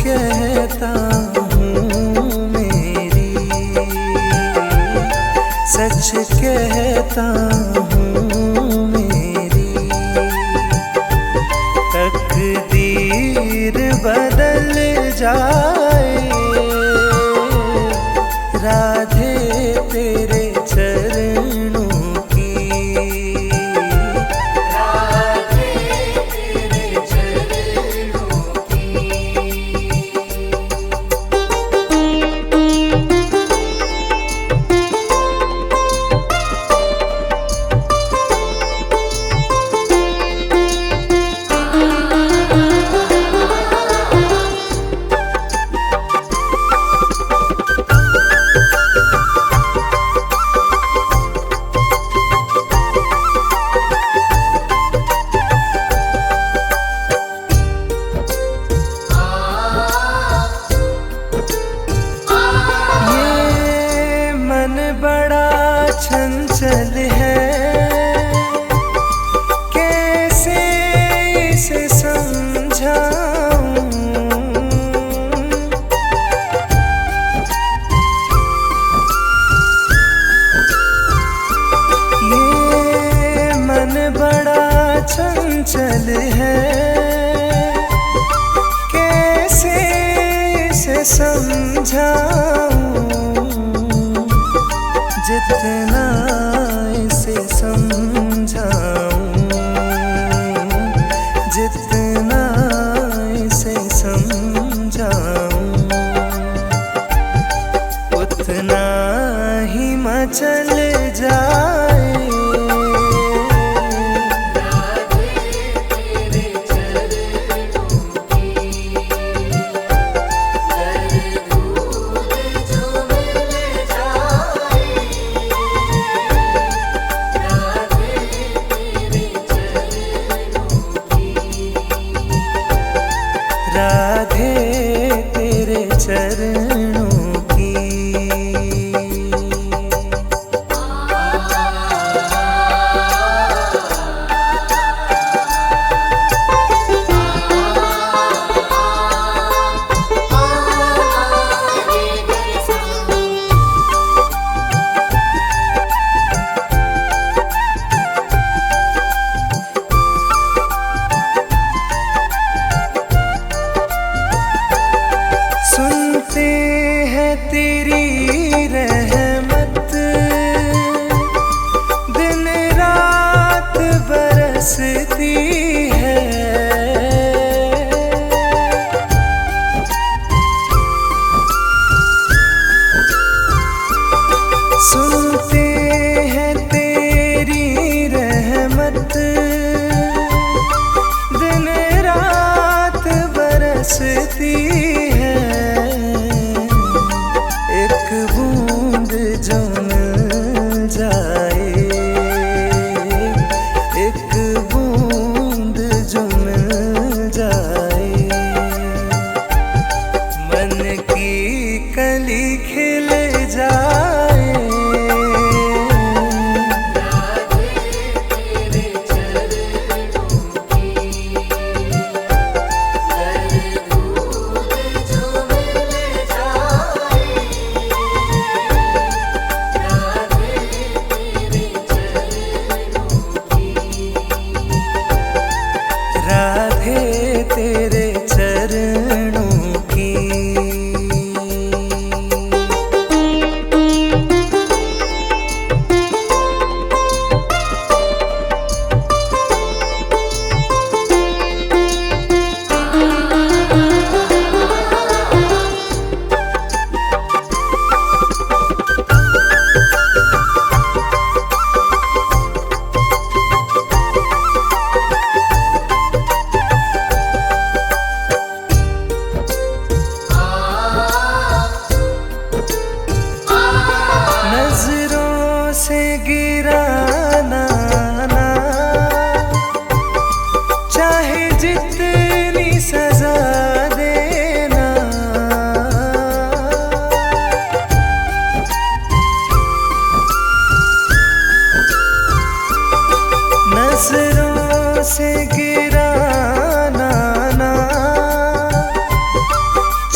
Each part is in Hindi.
कहता हूँ मेरी, सच कहता हूँ मेरी, तकदीर बदल जाए राधे तेरे चरणों की, राधे तेरे चरणों की। बड़ा चंचल है, कैसे इसे समझाऊं, ये मन बड़ा चंचल है, कैसे इसे समझाऊं, जितना इसे समझाऊं, जितना इसे समझाऊं, उतना ही मचल जाए राधे तेरे चरणों की। सुनते हैं तेरी रहमत, दिन रात बरसती है, सुनते हैं तेरी रहमत, दिन रात बरसती है, एक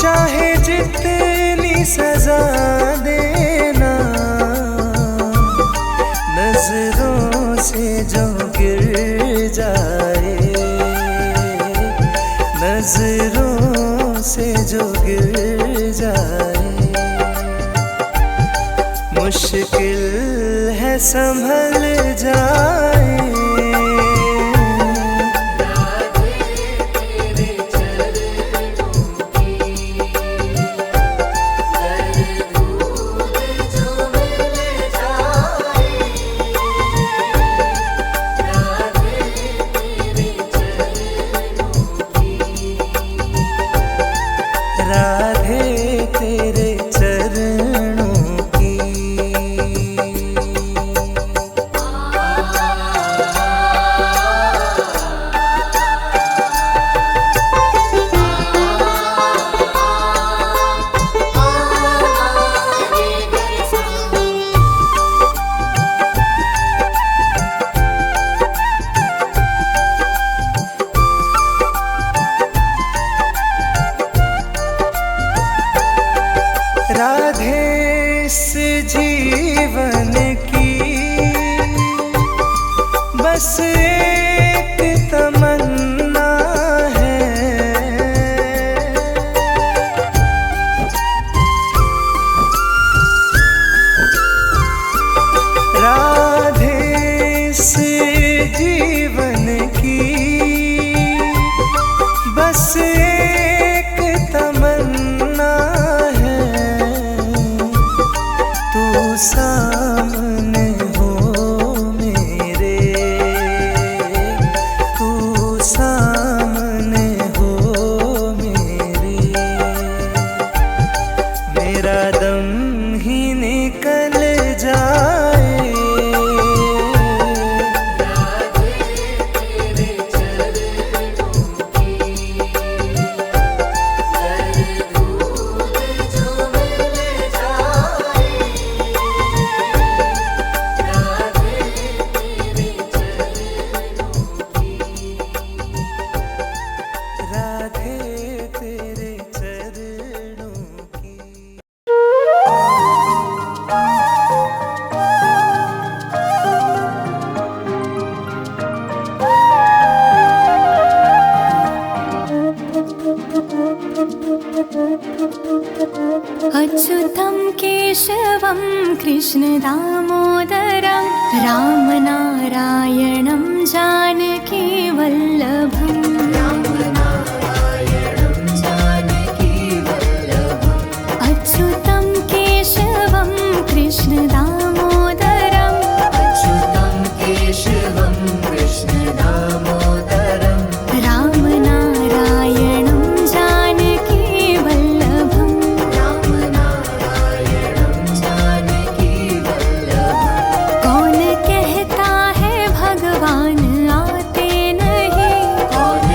चाहे जितनी सजा देना, नजरों से जो गिर जाए, नजरों से जो गिर जाए, मुश्किल है संभल जाए। राधे तेरे चरणों की। राधे इस जीवन की बस एक तमन्ना है, राधे इस जीवन की बस एक तमन्ना है, तू सामने हो मेरे, तू सामने हो मेरे, मेरा दम ही निकल जाए। राधे तेरे चरणों की। अच्युतं केशवं कृष्ण दामोदरं रामनारायणं जानकी वल्लभम्। अच्युतं केशवं कृष्ण दामोदरं, अच्युतं केशवं कृष्ण दामोदरं रामनारायणं जानकी वल्लभम्। रामनारायणं जानकी वल्लभम्। कौन कहता है भगवान आते नहीं, कौन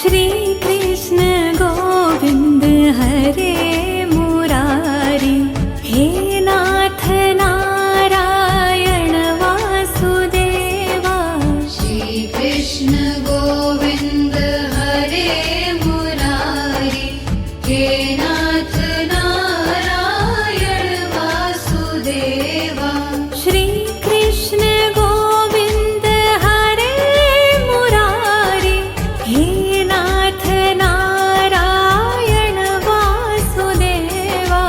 श्री कृष्ण गोविंद हरे मुरारी, हे नाथ नारायण वासुदेवा। श्री कृष्ण गोविंद हरे मुरारी, हे नाथ नारायण वासुदेवा। श्री कृष्ण गोविंद हरे मुरारी, हे नाथ नारायण वासुदेवा।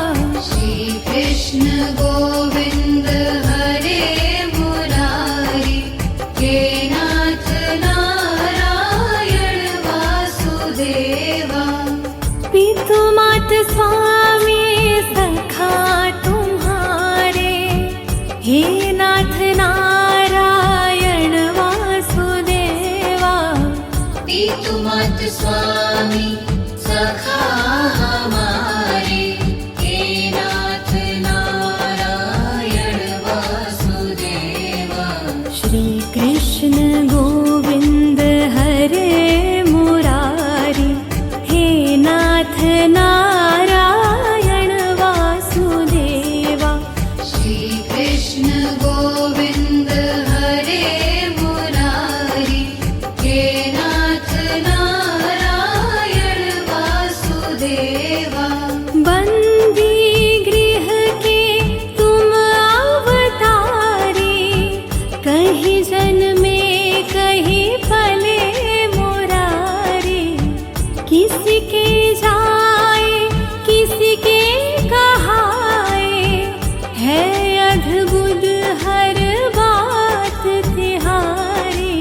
श्री कृष्ण गोविंद हरे मुरारी, हे नाथ नारायण वासुदेवा। पितु मात स्वामी सखा तुम्हारे, हे नाथ नारायण वासुदेवा। पितु मात स्वामी सखा हमारे, हे नाथ नारायण वासुदेवा। श्री कृष्ण गोविंद हरे मुरारी, हे नाथ नारायण वासुदेवा। श्री कृष्ण गोविंद हरे मुरारी, हे नाथ नारायण वासुदेवा। बंदी गृह के तुम अवतारी, कहीं जन्मे कहीं पले मुरारी। किसी के जाए किसी के कहाए, है अद्भुत हर बात तिहारी।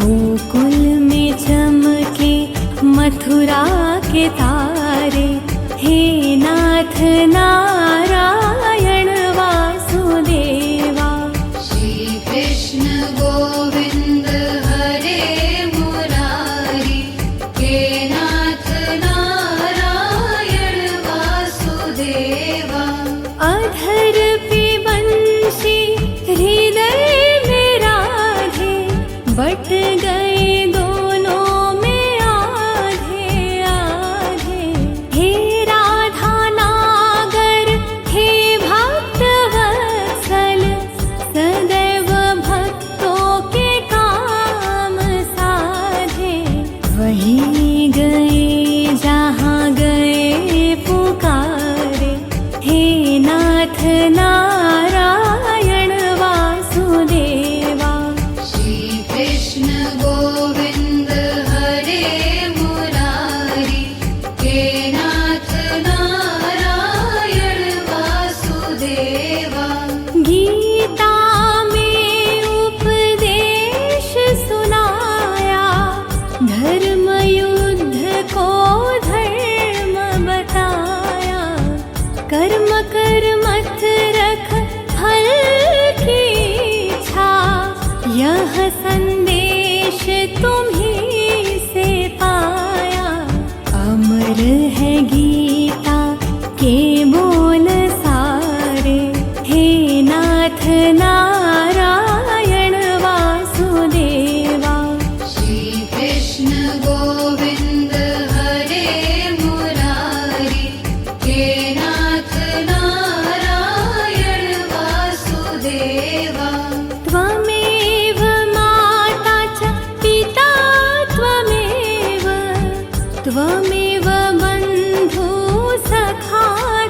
गोकुल में चमके मथुरा के तारे, हे नाथ नारायण वासुदेवा। श्री कृष्ण गोविंद हरे मुरारी, हे नाथ नारायण वासुदेवा। अधर पे बंशी हृदय में राधे, बट गए दोनों में आधे आधे। हे राधा नागर, हे भक्त वत्सल, सदैव भक्तों के काम साधे। वही गए जहाँ गए पुकारे, हे नाथ नारायण वासुदेवा। श्री कृष्ण गोविंद हरे मुरारी, हे नाथ नारायण वासुदेवा। गीता में उपदेश सुनाया, धर्म युद्ध को धर्म बताया। कर्म कर मत रख फल की इच्छा, यह संदेश तुम्हीं से पाया। अमर है गीता के बोल सारे, हे नाथ नारायण वासुदेवा। श्री कृष्ण गोविंद हरे मुरारी, हे नाथ नारायण वासुदेवा। त्वमेव माता च पिता त्वमेव, त्वमेव बन्धु सखा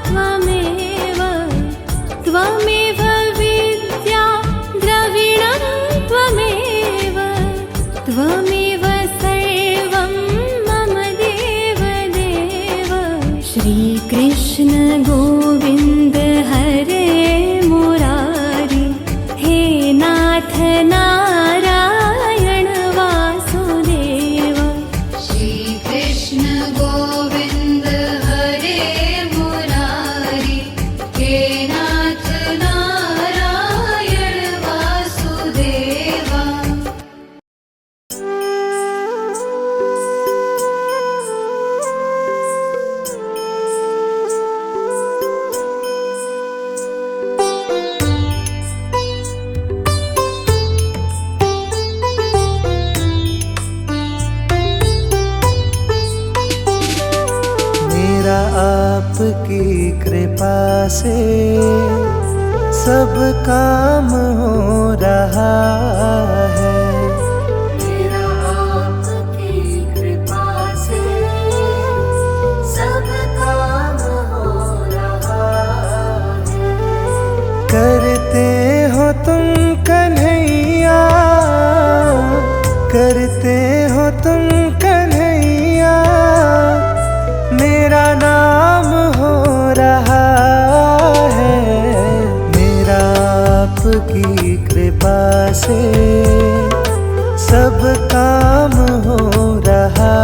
त्वमेव। त्वमेव विद्या द्रविणं त्वमेव, त्वमेव सर्वं मम देव देव। श्री कृष्ण गोविंद हरे मुरारी, हे नाथ नारायण वासुदेवा। श्री कृष्ण गोविंद हरे मुरारी, हे नाथ नारायण वासुदेवा। आपकी कृपा से सब काम हो रहा है। मेरा आपकी कृपा से सब काम हो रहा है। करते हो तुम कन्हैया, करते हो तुम कन्हैया, मेरा नाम हो रहा है। मेरा आपकी कृपा से सब काम हो रहा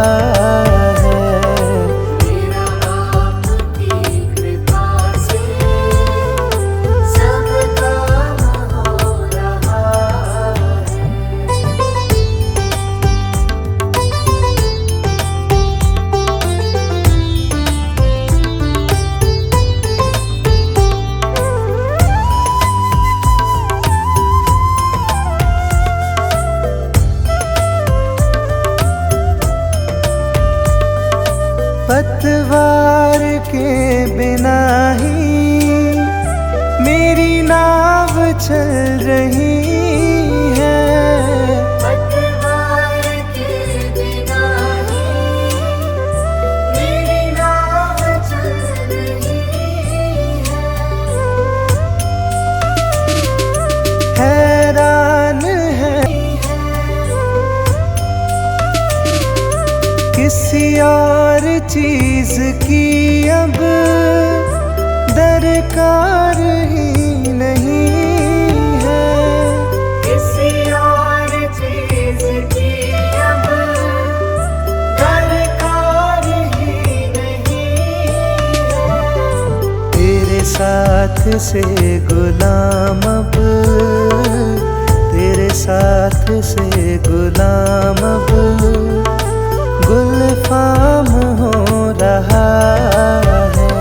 है। मेरा आपकी कृपा से सब काम हो रहा है। पतवार के बिना ही मेरी नाव चल रही है। पतवार के बिना ही मेरी नाव चल रही है। हैरान है किसी और चीज की अब दरकार ही नहीं है। किसी और चीज की अब दरकार ही नहीं है। तेरे साथ से गुलाम अब, तेरे साथ से गुलाम अब गुलफाम हो रहा है।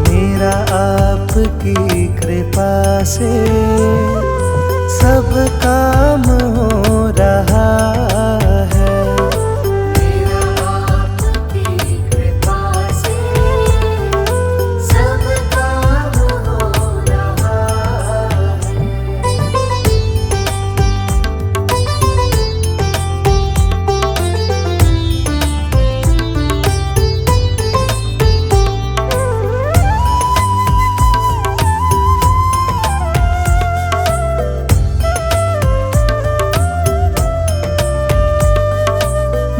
मेरा आपकी कृपा से सब काम हो रहा है। मेरा आपकी कृपा से सब काम हो रहा है।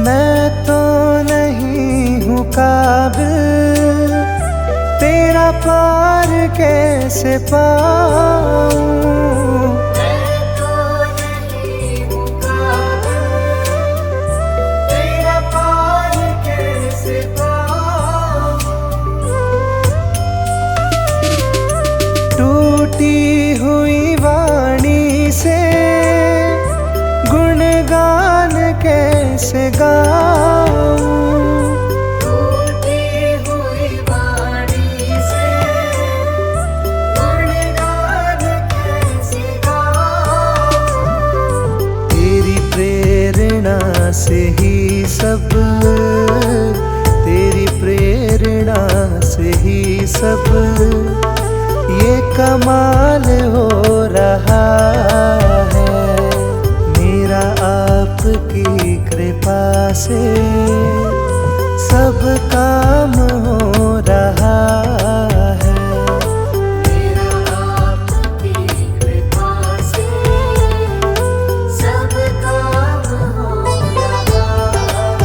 मैं तो नहीं हूँ काबिल, तेरा पार कैसे पाऊँ। मैं तो नहीं हूँ काबिल, तेरा पार कैसे पाऊँ। टूटी हुई वाणी से गुणगान कैसे गाऊँ। टूटी हुई वाणी से गुणगान कैसे गाऊँ। तेरी प्रेरणा से ही सब, तेरी प्रेरणा से ही सब ये कमाल हो रहा है। मेरा आपकी कृपा से सब काम हो रहा है। मेरा आपकी कृपा से सब काम हो रहा है।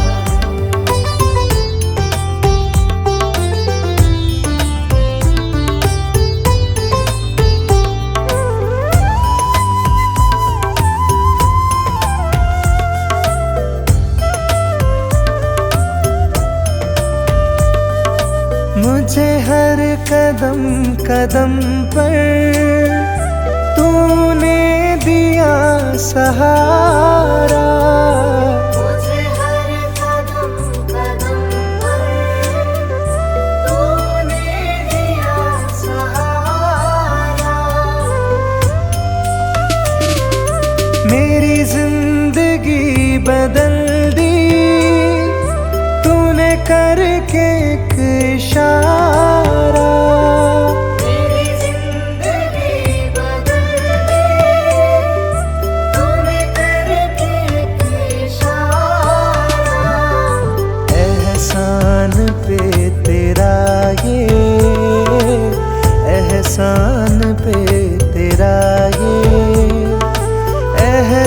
मुझे हर कदम कदम पर तूने दिया सहारा। मुझे हर कदम कदम पर तूने दिया सहारा। मेरी जिंदगी बदल दी तूने करके एक इशारा।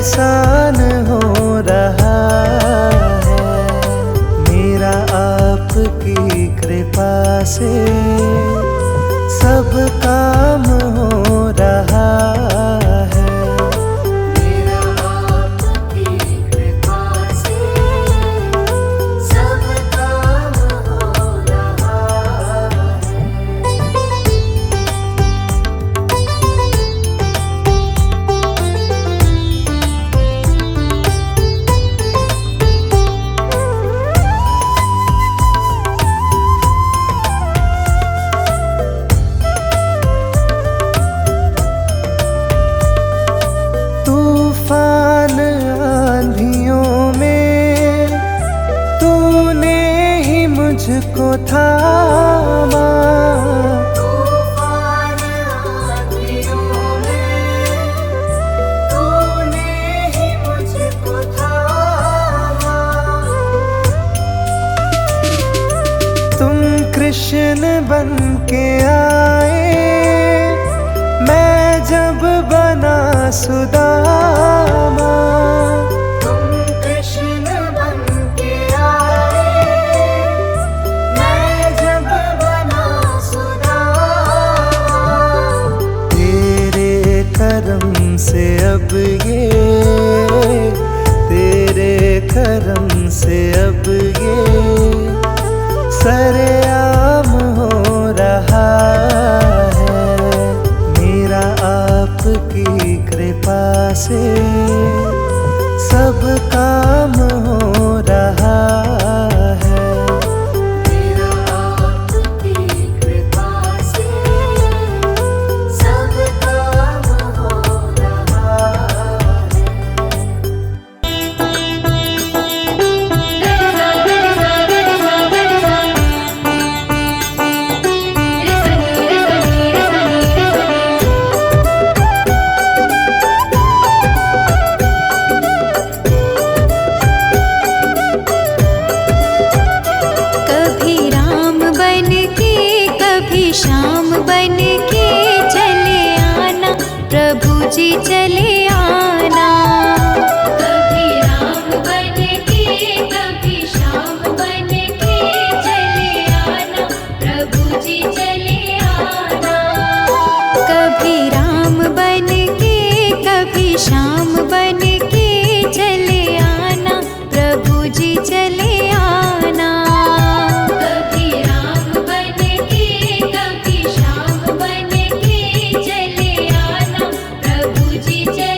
एहसान हो रहा है मेरा आपकी कृपा से सब काम हो रहा है। मेरा आपकी कृपा से सब काम हो रहा है। तूफान आंधियों में तूने ही मुझको थामा, तूफान आंधियों में तूने ही मुझको थामा। तुम कृष्ण बन के आए मैं जब बना सुदामा। तुम कृष्ण बन के आए मैं जब बना सुदामा। तेरे करम से अब ये तेरे करम से अब ये सरेआम हो रहा है मेरा आपकी कृपा से सब काम हो रहा है। मेरा आपकी कृपा से सब काम हो रहा है। कभी राम बन के कभी श्याम बन के चले आना प्रभु जी चले आना। कभी राम बन के कभी श्याम बन के चले आना प्रभु जी चले आना। कभी राम बन के कभी श्याम बन के चले आना प्रभु जी चले आना। कभी राम बन के कभी श्याम बन के चले आना प्रभु जी चले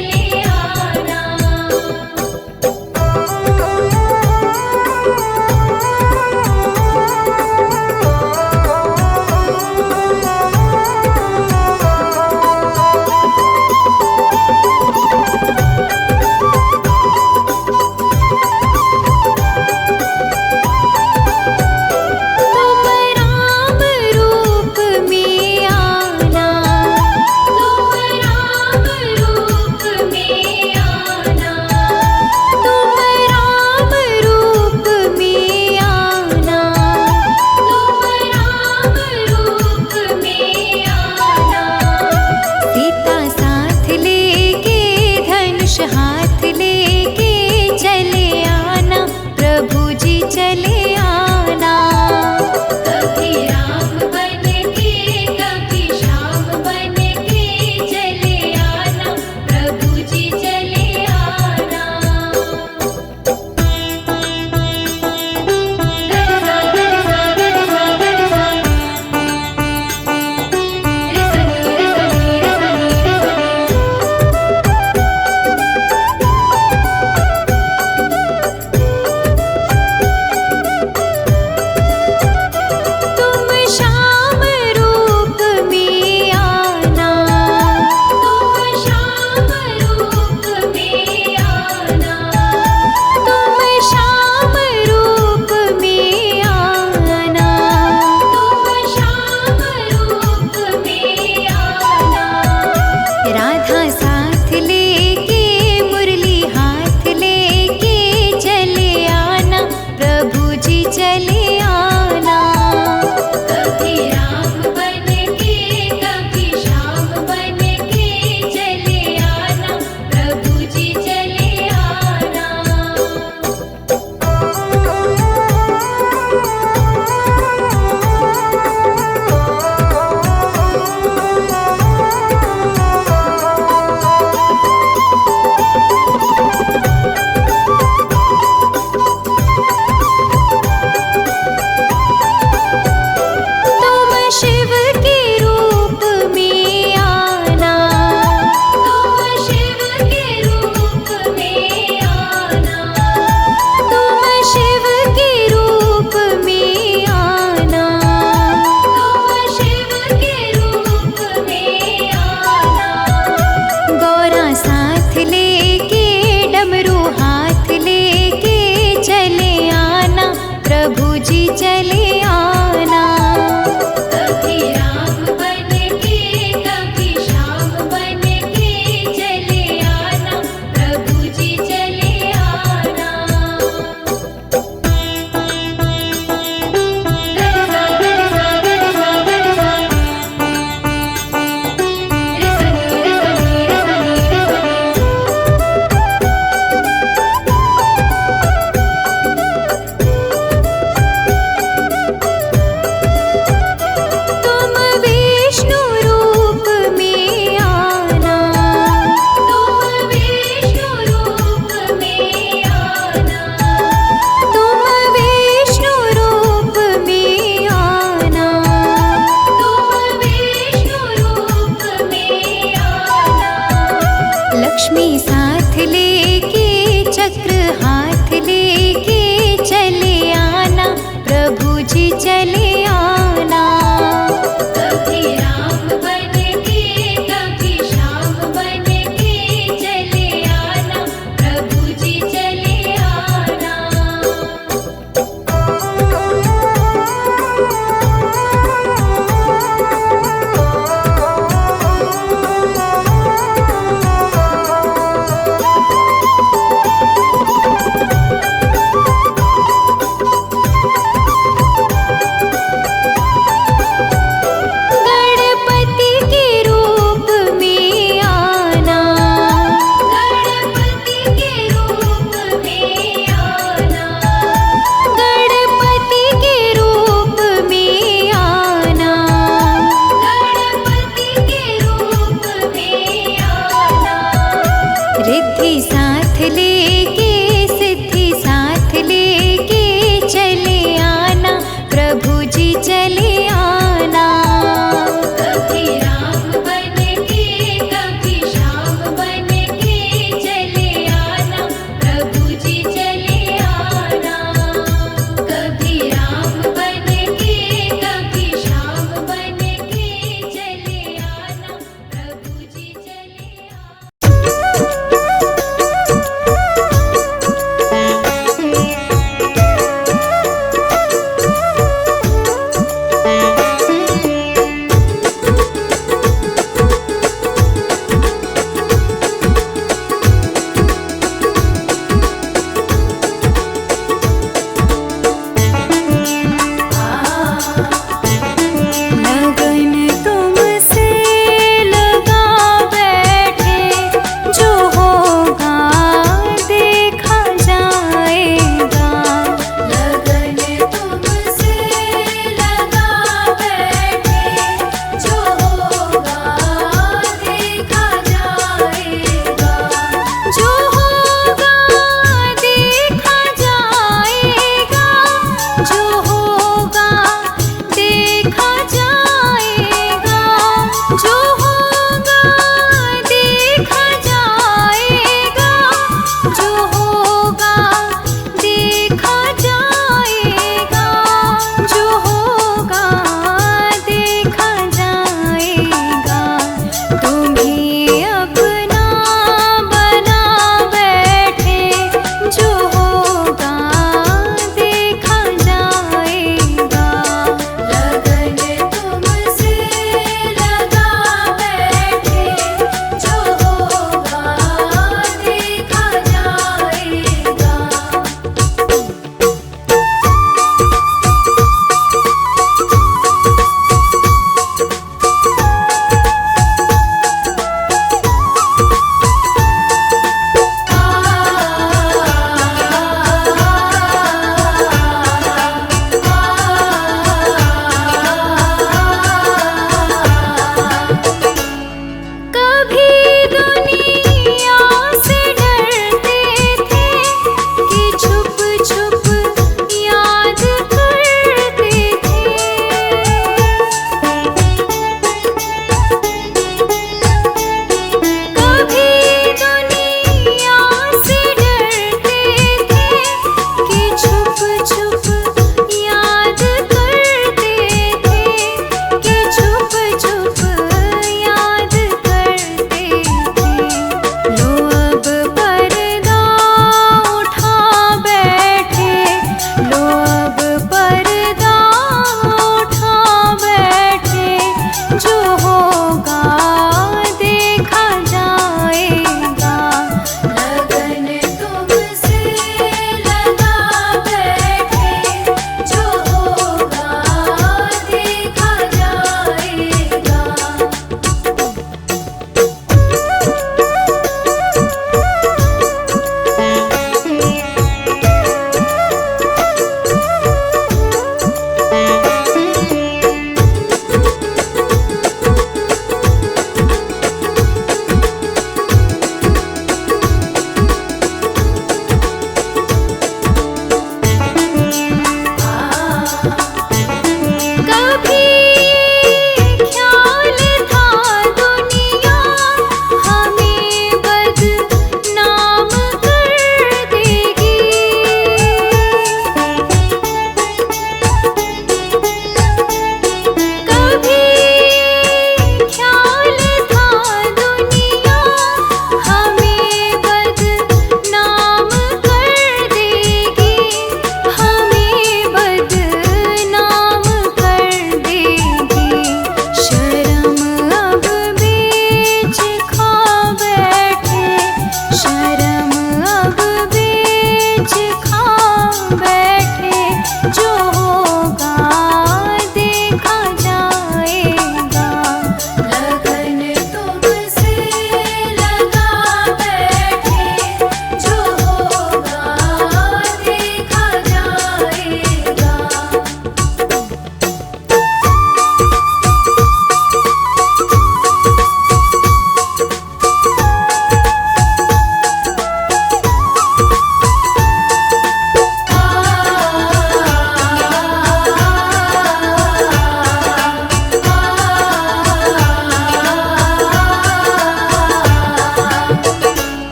चले आना। कभी राम बन के कभी श्याम बन के चले आना, प्रभु जी चले आना। तुम विष्णु रूप में आना, तुम विष्णु रूप में आना, तुम विष्णु रूप में आना। तुम विष्णु रूप में आना। लक्ष्मी साथ लेके चक्र हाथ लेके चले आना, प्रभु जी चले आना। कभी राम बन के कभी श्याम बन के चले आना, प्रभु जी चले आना।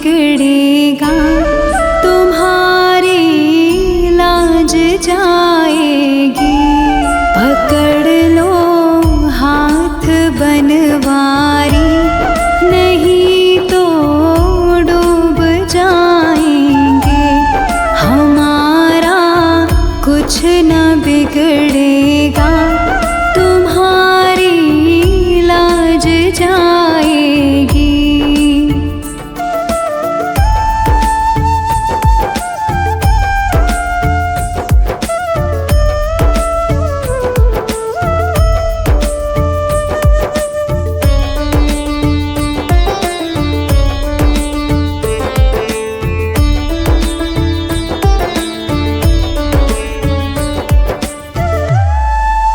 बिगड़ेगा, तुम्हारी लाज जाएगी। पकड़ लो हाथ बनवारी, नहीं तो डूब जाएंगे। हमारा कुछ न बिगड़ेगा, तुम्हारी लाज जाएगी।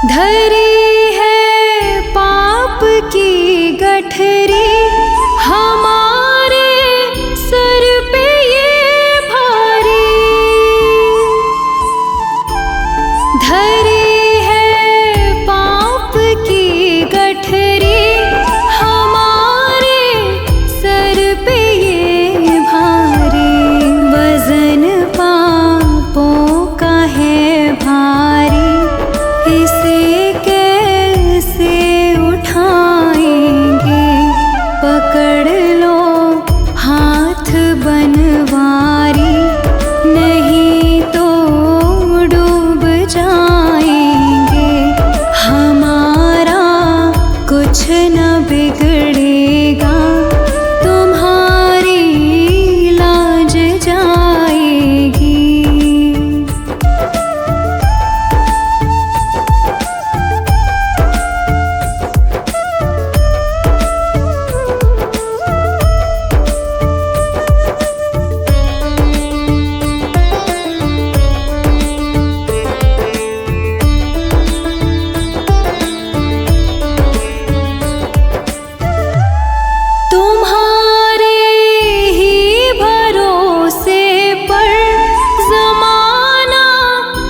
धरी है पाप की गठरी, हमारे सर पे ये भारी। धरी है पाप की गठरी, हमारे सर पे ये भारी। वजन पापों का है भारी, इसे कैसे उठाएंगे। पकड़ लो हाथ बनवारी, नहीं तो डूब जाएंगे। हमारा कुछ न बिगड़ेगा, तुम्हारी लाज जाएगी। तुम्हारे ही भरोसे पर ज़माना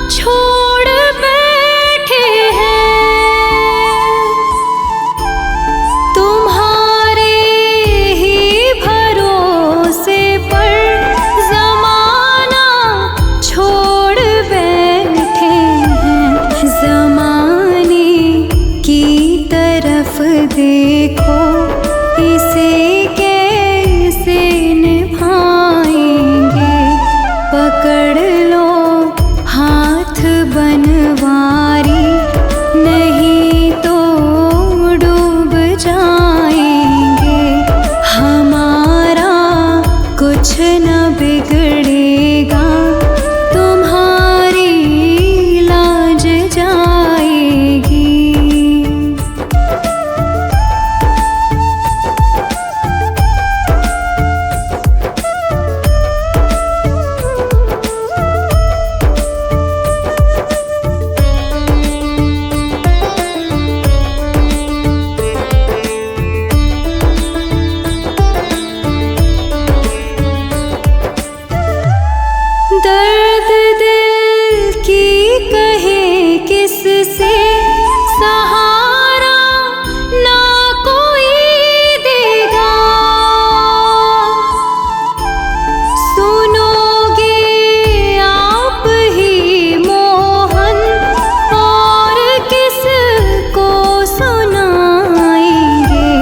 छोड़ बैठे हैं। तुम्हारे ही भरोसे पर ज़माना छोड़ बैठे हैं। ज़माने की तरफ देखो, इसे कैसे निभाएंगे। पकड़ लो हाथ बनवारी, नहीं तो डूब जाएंगे। हमारा कुछ न बिगड़ेगा, तुम्हारी लाज जाएगी। दर्द दिल की कहे किससे, सहारा ना कोई देगा। सुनोगे आप ही मोहन, और किसको सुनाएंगे।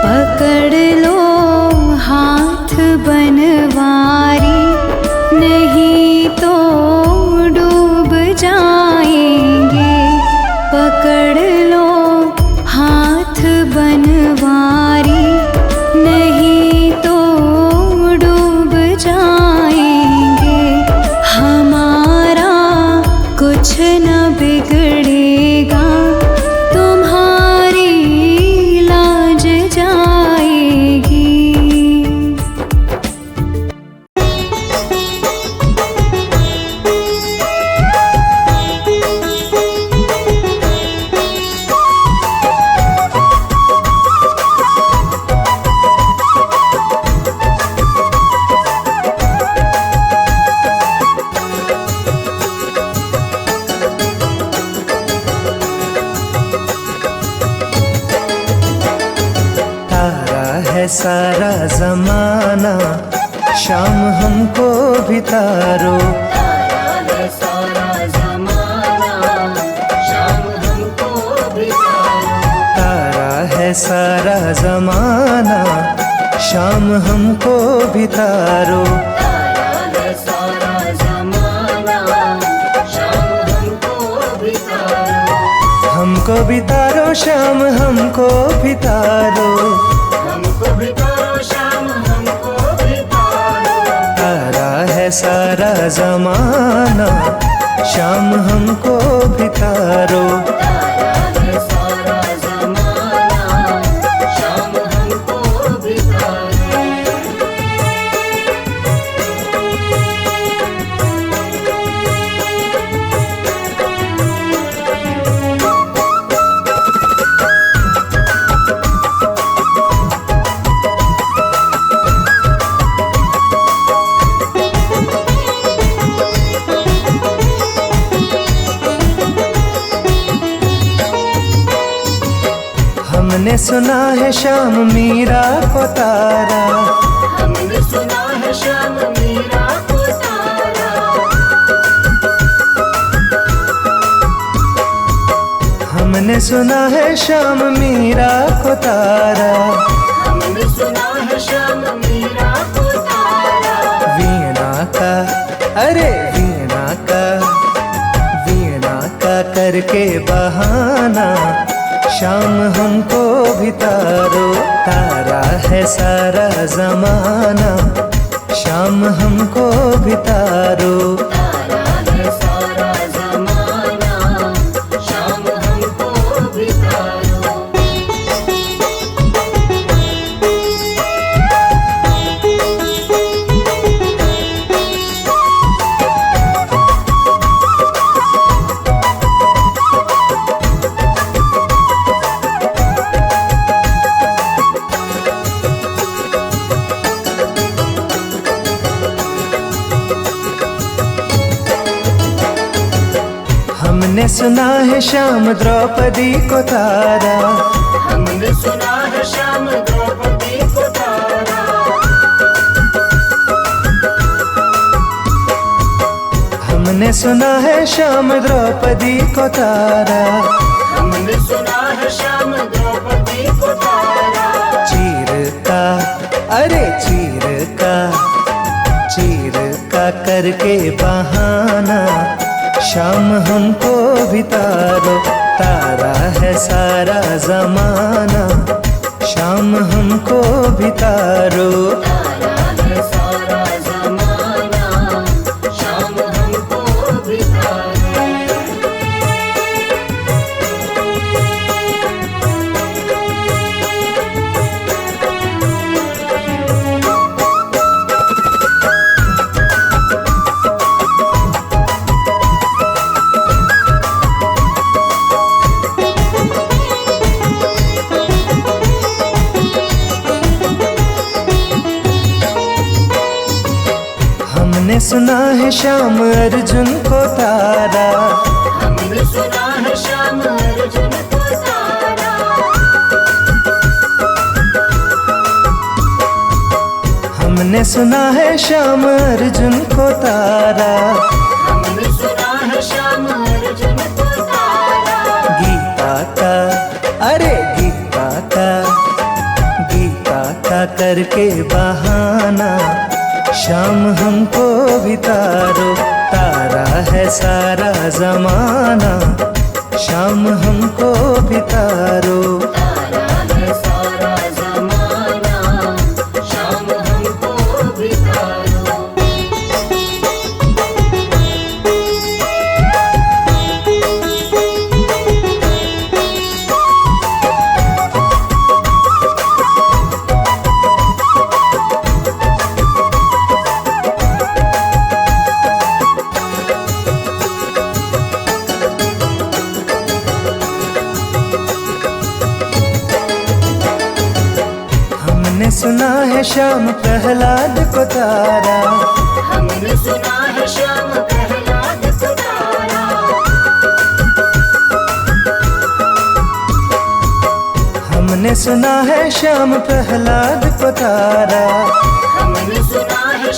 पकड़ लो हाथ बनवारी, नहीं तो डूब जाएंगे। पकड़ लो हाथ बनवारी, नहीं तो डूब जाएंगे। हमारा कुछ न बिगड़ेगा, तुम्हारी लाज जाएगी। सारा जमाना शाम हमको भी तारो। तारा है सारा जमाना, शाम हमको भी तारो। तारा है सारा जमाना, शाम हमको भी तारो। तारा है सारा जमाना, शाम हमको भी तारो। हमको भी तारो, शाम हमको भी तारो। हमको भी तारो, शाम हमको भी तारो। तारा है सारा जमाना, शाम हमको भी तारो। तारा है सारा जमाना, शाम हमको भी तारो। हमने सुना है श्याम मीरा को तारा। हमने सुना है श्याम मीरा को तारा। हमने सुना है श्याम मीरा को तारा। हमने सुना है श्याम मीरा को तारा। वीणा का, अरे वीणा का, वीणा का करके बहाना, शाम हमको भी तारो। तारा है सारा जमाना, शाम हमको भी तारो। तारा है सारा जमाना, शाम हमको भी तारो। हमने सुना है श्याम द्रौपदी को तारा। हमने सुना है श्याम द्रौपदी को तारा। हमने सुना है श्याम द्रौपदी को तारा। हमने सुना है श्याम द्रौपदी को तारा। चीर का, अरे चीर का, चीर का करके बहाना, शाम हमको भी तारो। तारा है सारा जमाना, शाम हमको भी तारो। तारा है सारा जमाना, शाम हमको भी तारो। हमने सुना है श्याम अर्जुन को तारा। हमने सुना है श्याम अर्जुन को तारा। हमने सुना है श्याम अर्जुन को तारा। हमने सुना है श्याम अर्जुन को तारा। गीता का, अरे गीता का, गीता का करके बहाना, शाम हमको भी तारो। तारा है सारा जमाना, शाम हमको भी तारो। तारा है सारा जमाना, शाम हमको भी तारो। हमने सुना है श्याम प्रहलाद को तारा। हमने सुना है श्याम प्रहलाद को तारा। हमने सुना है श्याम प्रहलाद को तारा। हमने सुना है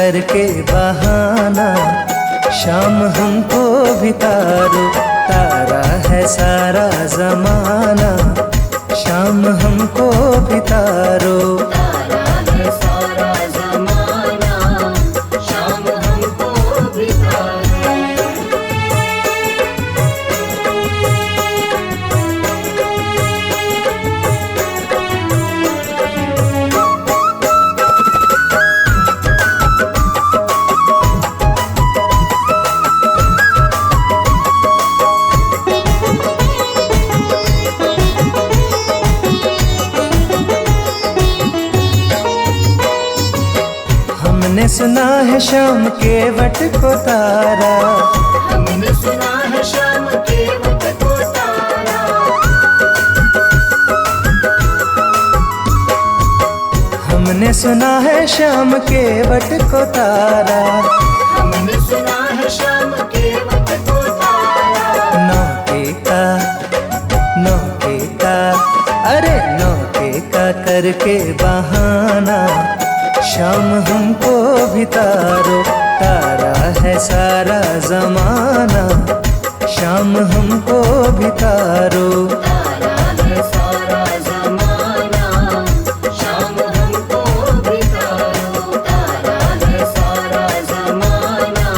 करके बहाना, शाम हमको भी तारो, तारा है सारा जमाना, शाम हमको भी तारो। तारा है सारा जमाना, शाम हमको भी तारो। हमने सुना है शाम के वट को तारा, हमने सुना है शाम के वट को तारा। हमने सुना है शाम के वट को तारा, हमने सुना है शाम के वट को तारा। नौके का, नौके का, अरे नौके का करके बहाना, शाम हमको भी तारो, तारा है सारा जमाना, शाम हमको भी तारो। तारा है सारा जमाना, शाम हमको भी तारो। तारा है सारा जमाना,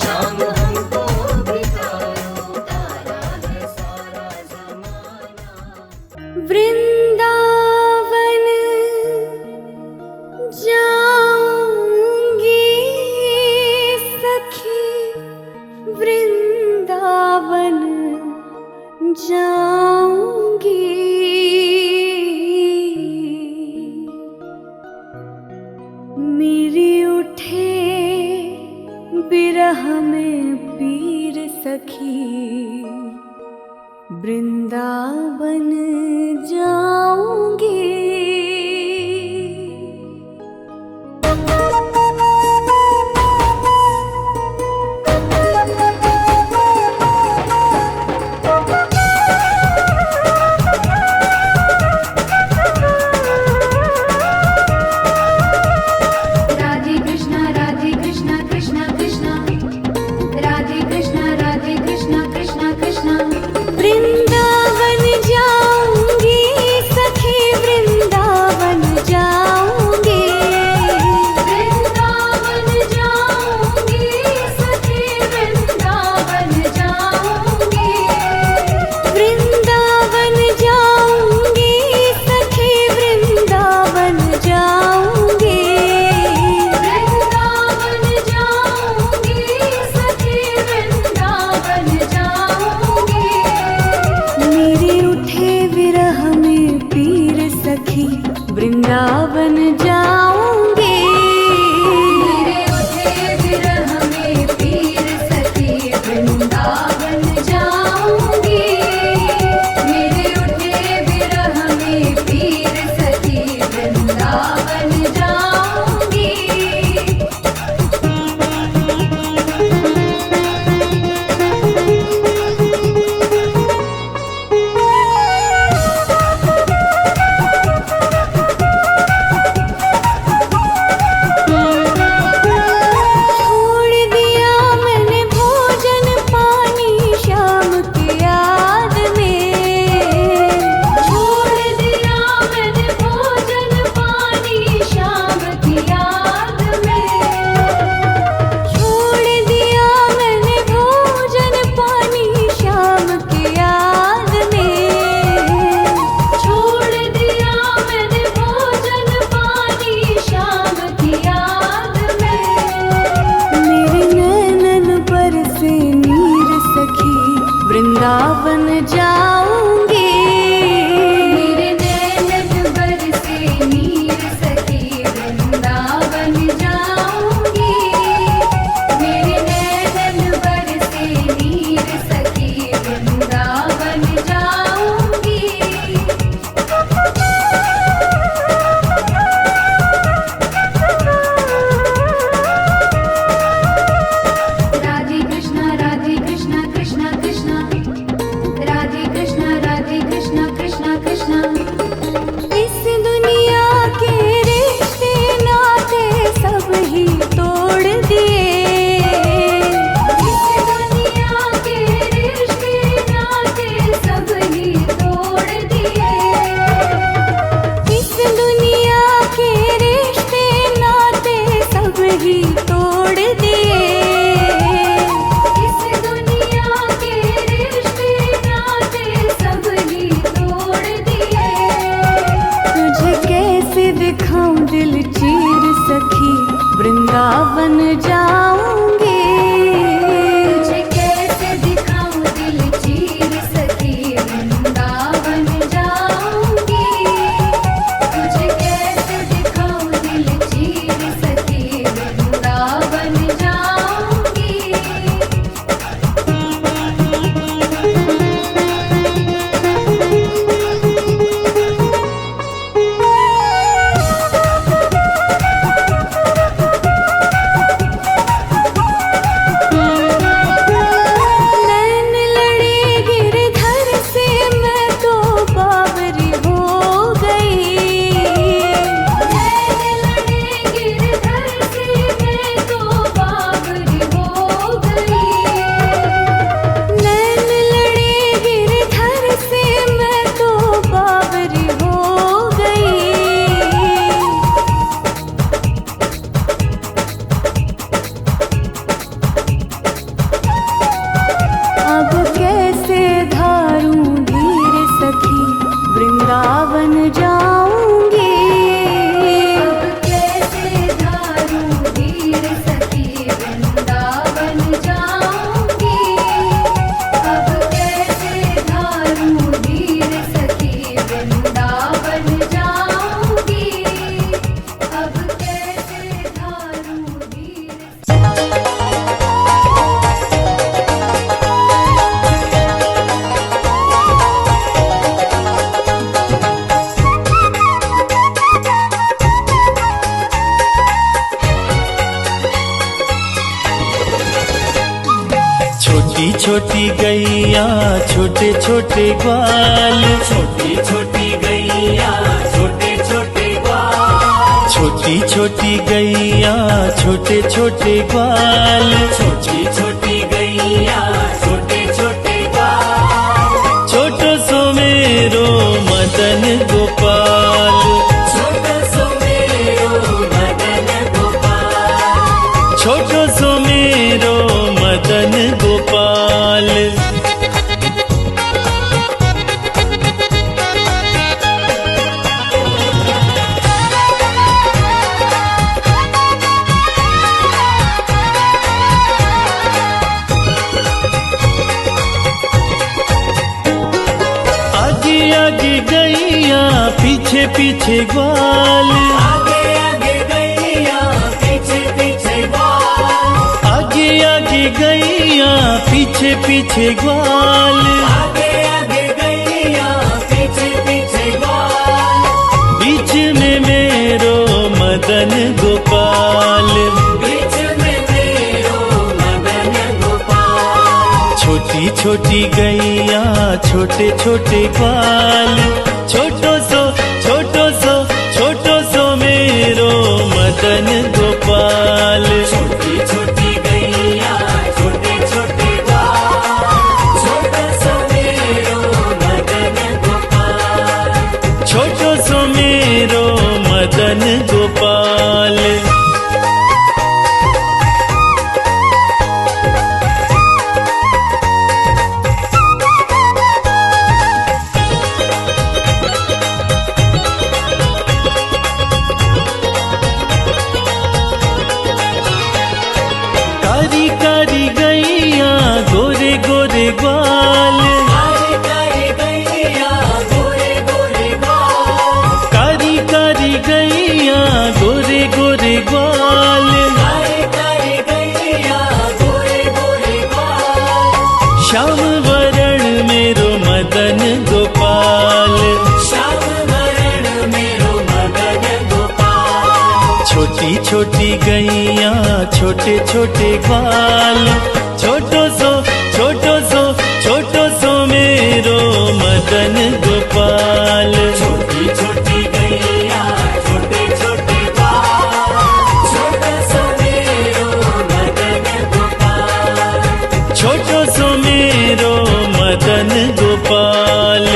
शाम हमको भी तारो। तारा है सारा जमाना। वृंदावन जाऊंगी सखी, वृंदावन जाऊंगी। मेरी उठे बिरह में पीर सखी, वृंदावन जाऊंगी। राधे कृष्णा कृष्णा कृष्णा, राधे कृष्णा कृष्णा कृष्णा। वृंदावन जाऊंगी सखी, वृंदावन जाऊंगी। वृंदावन जाऊंगी सखी, वृंदावन जाऊंगी। वृंदावन जाऊंगी सखी, वृंदावन जाऊंगी। वृंदावन जाऊंगी सखी, वृंदावन जाऊंगी। मेरे उठे विरह में पीर सखी, वृंदावन जाऊंगी। मेरे उठे विरह में पीर सखी, वृंदावन जाऊंगी। मेरे उठे विरह में पीर सखी, वृंदावन जाऊंगी। छोड़ दिया मैंने भोजन पानी शाम की याद में। छोड़ दिया मैंने भोजन पानी शाम की याद में। छोड़ दिया मैंने भोजन पानी शाम की याद में। छोड़ दिया मैंने भोजन पानी शाम की याद में। मेरे नैनन पर से नीर सखी, वृंदावन जाऊंगी। मेरे नैनन पर से नीर सखी, वृंदावन जाऊंगी। मेरे नैनन पर से नीर सखी, वृंदावन जाऊंगी। राधे कृष्णा कृष्णा कृष्णा, वृंदावन जाऊंगी। तुझे कैसे दिखाऊं दिल चीर सखी, वृंदावन जाऊंगी। तुझे कैसे दिखाऊं दिल चीर सखी, वृंदावन जाऊंगी। नैन लड़े गिरधर से मैं तो बावरी हो गई। नैन लड़े गिरधर से मैं तो बावरी हो गई। नैन लड़े गिरधर से मैं तो बावरी हो गई। अब कैसे धारूं धीर सखी, वृंदावन जाऊंगी। अब कैसे धारूं धीर सखी, वृंदावन जाऊंगी। अब कैसे धारूं धीर सखी, वृंदावन जाऊंगी। अब कैसे धारूं धीर। छोटी छोटी गैया छोटे छोटे ग्वाल, छोटी छोटी गैया छोटे छोटे ग्वाल। छोटी छोटी गैया छोटे छोटे ग्वाल। छोटी छोटी गैया छोटे छोटे ग्वाल। छोटो सो मेरो मदन गोपाल। छोटो सो मेरो मदन गोपाल। छोटो सो मेरो मदन गोपाल। आगे आगे गैया पीछे पीछे ग्वाल। आगे आगे गैया पीछे पीछे ग्वाल। आगे आगे गैया पीछे पीछे ग्वाल। आगे आगे गैया पीछे पीछे ग्वाल। बीच में मेरो मदन गोपाल। बीच में मेरो मदन गोपाल। छोटी छोटी गैया छोटे छोटे ग्वाल। छोटो सो मेरो मदन गोपाल। छोटी छोटी गैया छोटे छोटे ग्वाल। छोटो सो मेरो मदन गोपाल। छोटो सो मेरो मदन गोपाल। कारी कारी गैया गोरे गोरे ग्वाल। कारी कारी गैया गोरे गोरे ग्वाल। कारी कारी गैया गोरे गोरे ग्वाल। कारी कारी गैया गोरे गोरे ग्वाल। श्याम वरण मेरो मदन गोपाल। श्याम वरण मेरो मदन गोपाल। छोटी छोटी गैया छोटे छोटे ग्वाल। छोटो सो मेरो मदन गोपाल। छोटी छोटी गैया छोटे छोटे ग्वाल। छोटो सो मेरो मदन गोपाल। छोटो सो मेरो मदन गोपाल।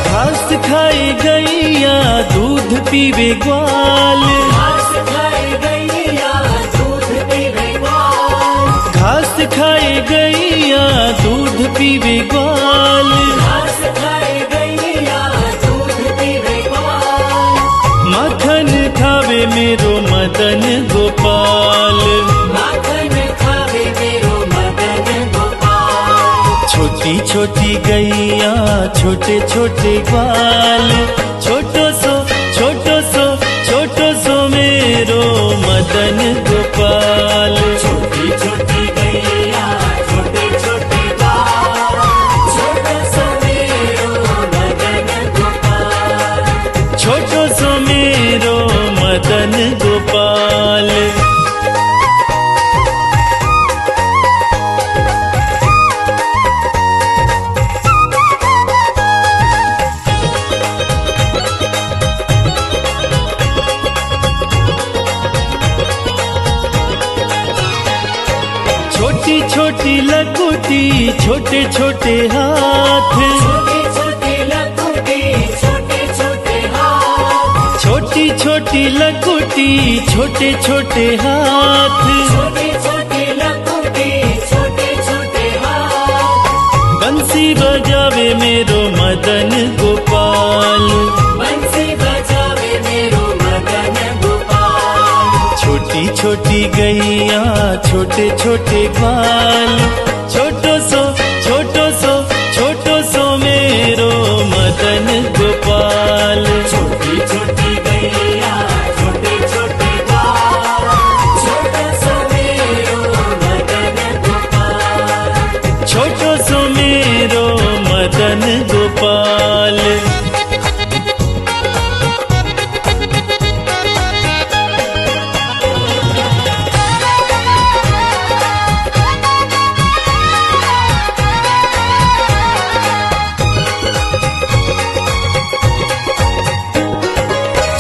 घास खाए गैया दूध पीवे ग्वाल। पीवे ग्वाल, घास खाए गैया दूध पीवे ग्वाल, माखन खावे मेरो मदन गोपाल। माखन खावे मेरो मदन गोपाल। छोटी छोटी गैया छोटे छोटे ग्वाल, छोटो सो मेरो मदन गोपाल। छोटी छोटी गैया छोटे छोटे ग्वाल, छोटो सो मेरो मदन गोपाल। छोटो सो मेरो मदन गोपाल। छोटी छोटी लकुटी छोटे छोटे हाथ, छोटी छोटी लकुटी छोटे छोटे हाथ, छोटी छोटी लकुटी छोटे छोटे हाथ। छोटी छोटी लकुटी छोटे छोटे हाथ। बंसी बजावे मेरो मदन गोपाल, बंसी बजावे मेरो मदन गोपाल। छोटी छोटी गैया छोटे छोटे ग्वाल, छोटो सो मेरो मदन गोपाल। छोटी छोटी गैया छोटे छोटे ग्वाल, छोटो सो मेरो मदन गोपाल। छोटो सो मेरो मदन गोपाल।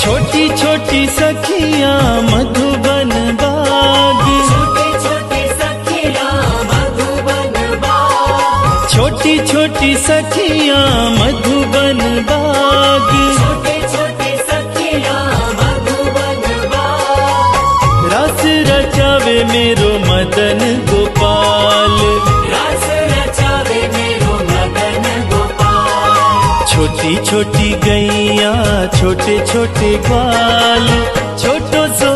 छोटी छोटी सखियां मधुबन बाग, छोटी छोटी सखियां मधुबन बाग, छोटी छोटी सखियां मधुबन बाग। छोटी छोटी सखियां मधुबन बाग। रास रचावे मेरो मदन गोपाल, रास रचावे मेरो मदन गोपाल। छोटी छोटी गैया छोटे छोटे ग्वाल, छोटो सो